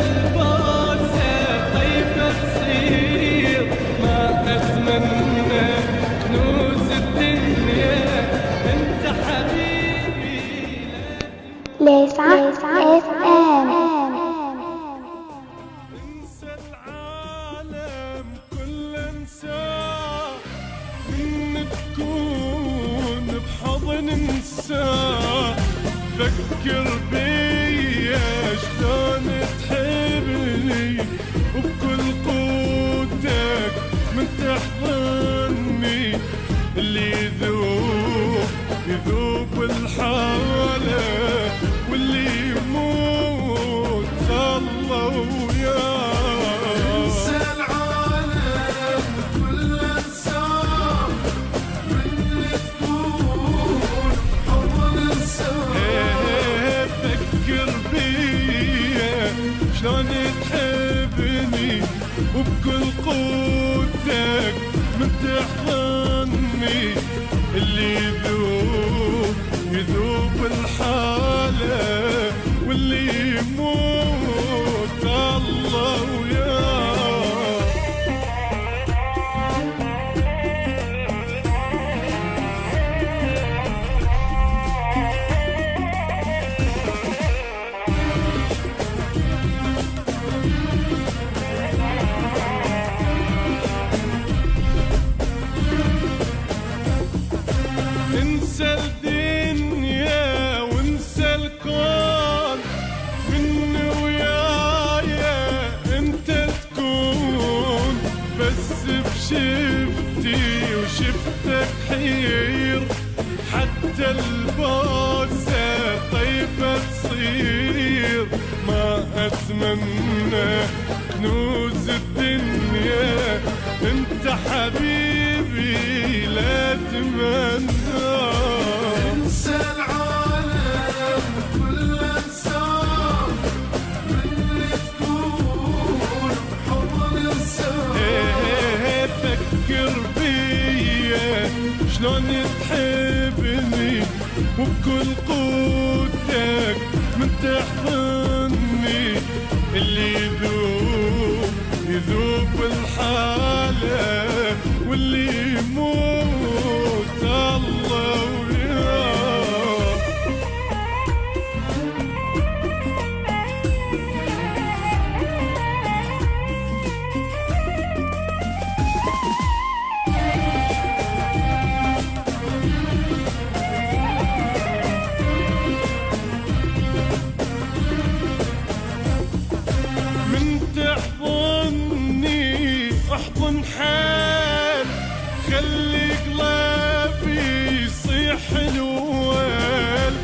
البوسة طيبة تصير ما أتمنى كنوز الدنيا أنت حبيبي. لسعة FM. انسى العالم كله انساه من تكون بحضن انساه. فكر بيا شلون تحبني وبكل قوتك من تحضني. اللي يذوب الحالة واللي يموت الله وياه. انسى العالم كله انساه من تكون حضن انساه. فكر بيا شلون تحبني وبكل قوتك من تحضني. اللي يذوب الحالة واللي يموت الله وياه. انسى الدنيا وانسى الكون مني ويايا انت تكون. بس بشفتي وشفتك حير حتى البوسة طيبة تصير. ما أتمنى كنوز الدنيا انت حبيبي لا تمنى. انسى العالم كله انساه من تكون بحضن انساه. فكر بيا شلون تحبني وبكل قوتك من تحضني. اللي يذوب الحالة واللي يموت الله وياه. من تحضني احضن حال خلي قلبي يصيح الوال.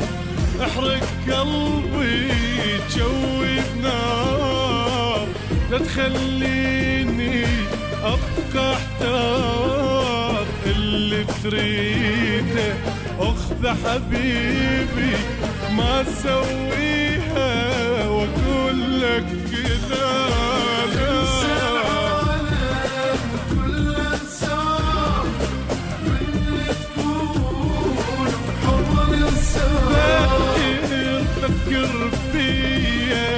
احرق قلبي جوي بنار لا تخليني ابقى احتار. اللي تريده اخذ حبيبي ما سويها واقول لك كذا. انسى العالم كله انساه من تكون بحضن انساه. فكر فيا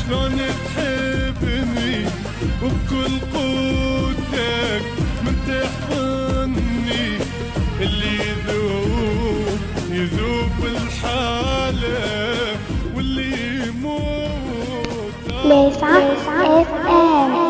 شلون تحبني وبكل قوتك من تحضني. اللي يذوب الحالة واللي يموت. لسعة FM.